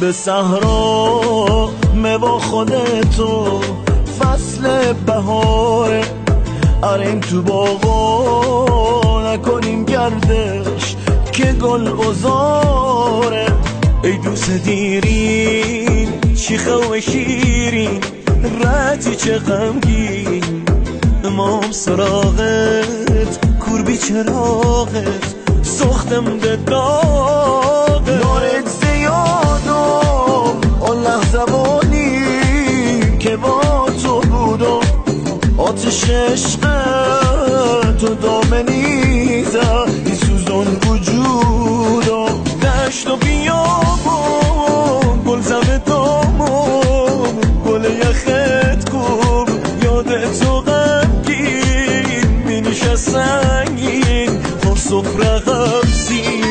به صحرا با خودتو فصل بهاره، آریم تو باغا نکنیم گردش که گل بزاره. ای دوست دیرین شیخه و شیرین رتی چه غمگین، امام سراغت کور بی چراغت سختم ده داغت. نارت زیادم آن لحظه بانی که با تو بودم، آتش عشق تو دامنیزه ای سوزان وجودم. دشت و بیابم گل زمه دامم گل یخت کن یاد تو غمگین مینیشه سنگین پر سفره غمزین.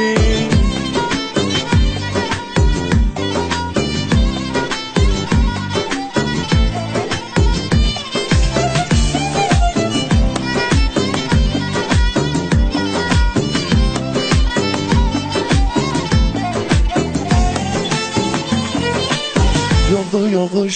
یاغش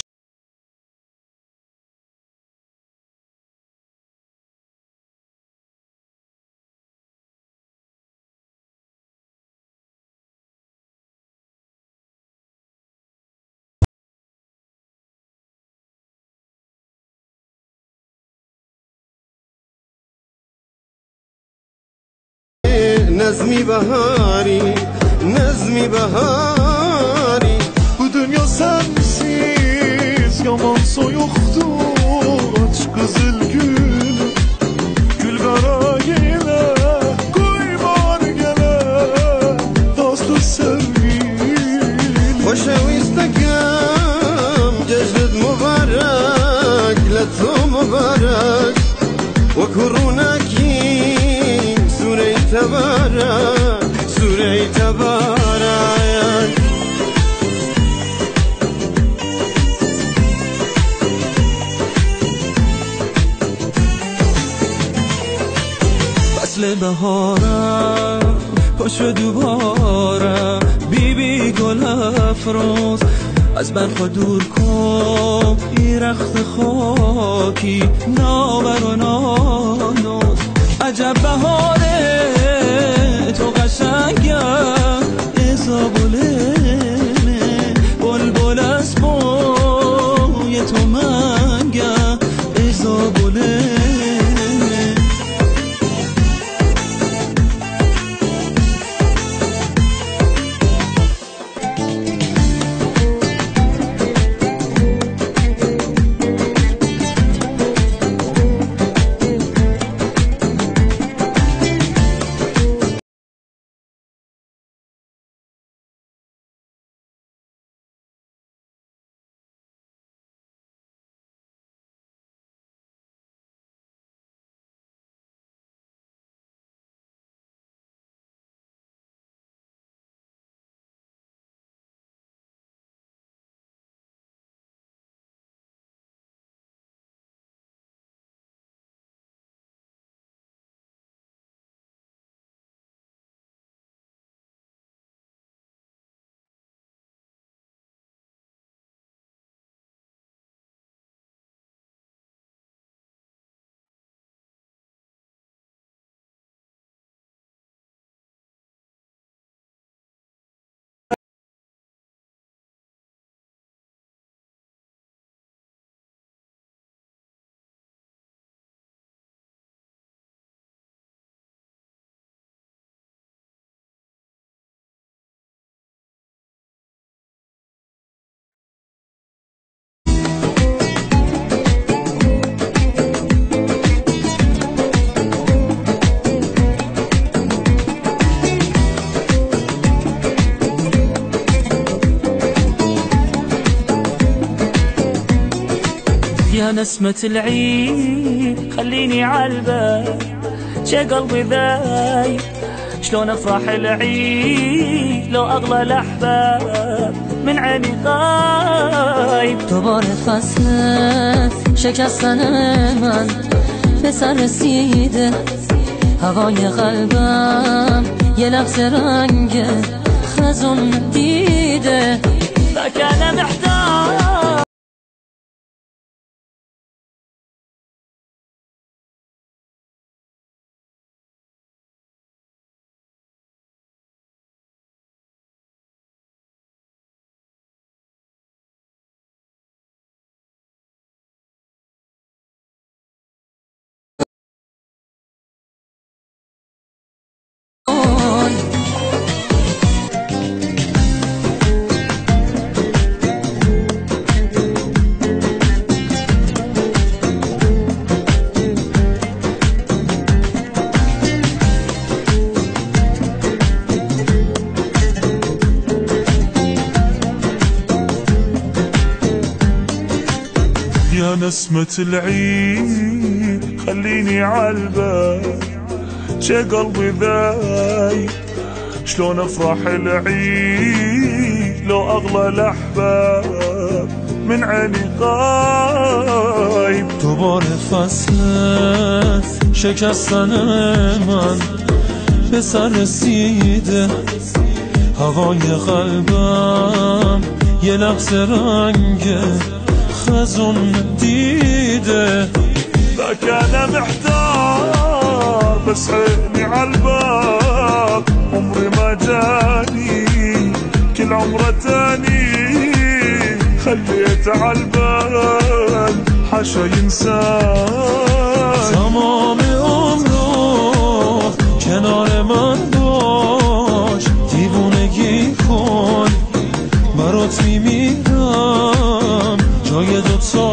نظمی بهاری bu dünya sensiz yaman soyuqdu. Aç qızıl gül gül qara yenə qoy var gələ dostu sevgili. خوشویستکم جشنت مبارک لتو مبارک و کرونکی سوره تبارک. فصل بهارم پاشو دوباره بی گل افروز از برخوا دور کن ای رخت خاکی نابر و نانوز. عجب بهاره تو قشنگم ازابولنه بلبل از بوی تو منگم ازابولنه. يا نسمة العيد خليني عالبال شي قلبي ذايب شلون افرح العيد لو اغلى الاحباب من عيني غايب. دوباره فصل شکستن من به سر رسیده، هوای قلبم یه لحظه رنگ خزون دیده. ذاك أنا محتار. يا نسمة العيد خليني عالبال، شي قلبي ذايب شلون افرح العيد لو اغلى الاحباب من عيني غايب. دوباره فصل شکستن من به سر رسیده، هوای قلبم یه لحظه رنگ خزون دیده. ذاك انا محتار بس عيني عالباب، عمري ما جاني كل عمره تاني، خليت عالبال حاشا ينسان. تمام عمرو کنار من باش، دیوونگی کن برات میمیرم، جای دوتا